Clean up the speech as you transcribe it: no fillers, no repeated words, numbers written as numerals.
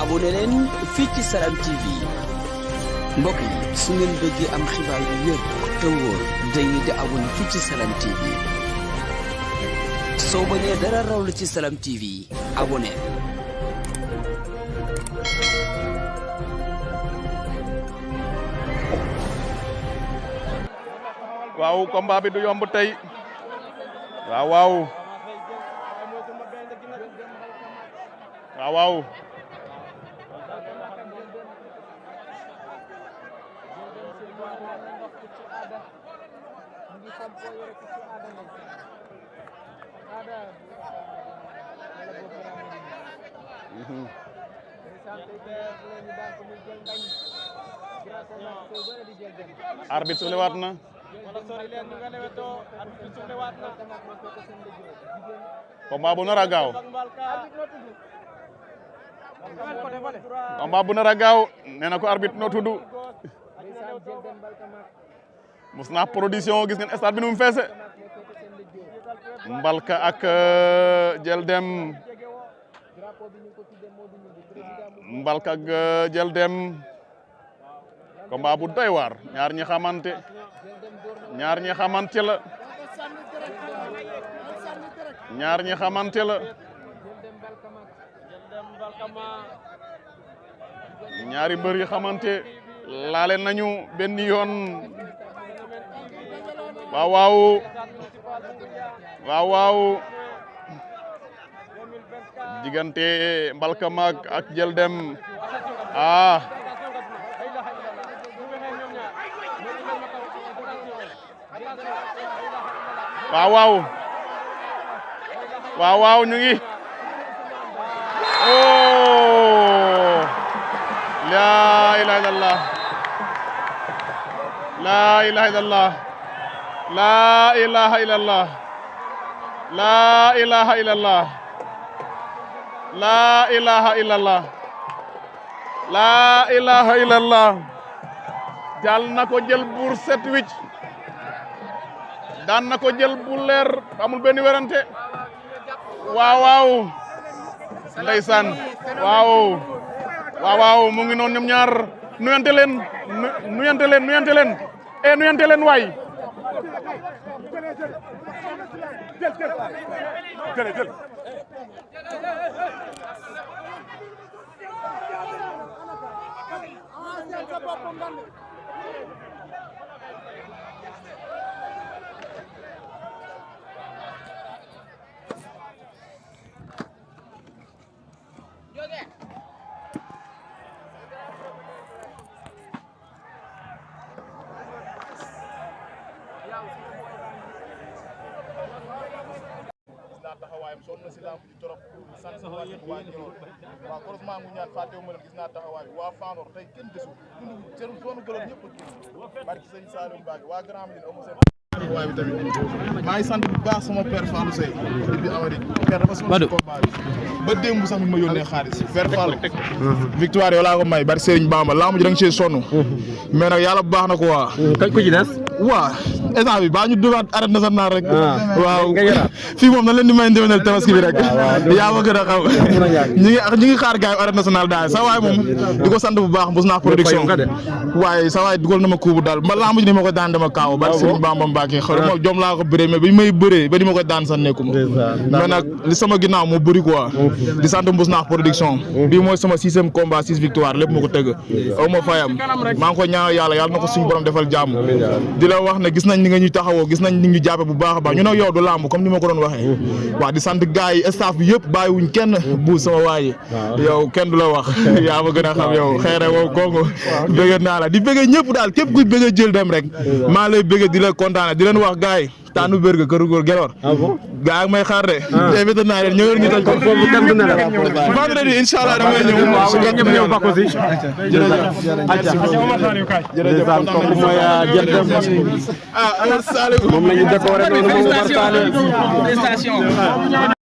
abonné leen fii ci Salam TV mbokk yi su ngeen bëggee am xibaar yu wér te wóor dañuy di abonné fii ci Salam TV soo bañee dara raw la ci Salam TV abonné. waaw combat bi du yomb tey waaw waaw waaw waaw arbitre suuf lewaat na combat bu nar a gaaw combat bu nar a gaaw nee na ko arbitre noo tudd Mousnakh production gis ngeen stade bi nu mu feese Mbalka ak Djeldem Mbalka ak Djeldem combat bu doy waar ñaar ñi xamante la ñaar ñi xamante la ñaari mbër yi xamante laale nañu benn yoon waaw waaw waaw waaw diggante Mbalkama ak Djeldem waaw waaw waaw waaw ñu ngi laa ilaha illallah laa ilaha illallah laa ilaha illallah laa ilaha illallah laa ilaha illallah laa ilaha illallah jàll na ko jël buur set wicc daan na ko jël bu leer amul benn werante waaw waaw ndeysaan waaw waaw waaw mu ngi noonu ñoom ñaar nuyante leen nuyante leen waay taxawaayam sonn na si lamb ji trop sant sa waa Nioro waaw croisement mu ñaan fàttewu ma leen gis naa taxawaay bi waa Fanor tey kenn desul seen zone gëlëm ñëpp barki sëñ Saliou Mbacke waa Grand Médine amu seen taxawaay bi tamit maa ngi sant bu baax sama père Fallou Seye bi Amérique père dafa sama combat bi ba démb sax mi ma yónnee xaalis père Fallou victoire yow laa ko may barki Sëriñ Bamba lamb ji da nga see sonn mais nag yàlla bu baax na ko waa kañ ko ci des waa instant bi baa ñu dugaat arène nationale rek waaw fii moom na leen di may ndéwénal tabaski bi rek yaa ma gën a xam ñi ngi xaar gaay arène nationale daal sa waay moom di ko sant bu baax Mousnakh production waaye sa waay dugal na ma kuubu daal ba lamb ji ni ma ko daan dama kaaw ba Sëriñ Bamba Mbacke xaw ma jom laa ko bëree mais bi may bëree ba ni ma ko daan sax nekkuma mais nag li sama ginnaaw moo bëri quoi di sant Mousnakh production bii mooy sama 6e combat 6 victoire lépp ma ko tëgg aw ma fayam maa ngi ko ñaanal yàlla na ko suñu borom defal jàmm di la wax ne gis nañ ni nga ñu taxawoo gis nañ ni ñu jàppe bu baax a baax ñu ne yow du lamb comme ni ma ko doon waxee waaw di sant gars yi staff bi yëpp bàyyiwuñ kenn bu sama waayi yow kenn du la wax yaa ma gën a xam yow xeere wow kongo bëgg naa la di bëgg ñëpp daal képp kuy bëgg Djeldem rek maa lay bëgg di la kontaane di leen wax gars yi taanu berge këru góor Gelor gaa ak may xaar de invité naa leen ñëw ñu tañ ko foofu kenn du ne la vendredi inshallah damay ñëw bako si jërëjëf kooku mooy Djeldem moom lañu décoré noonu moom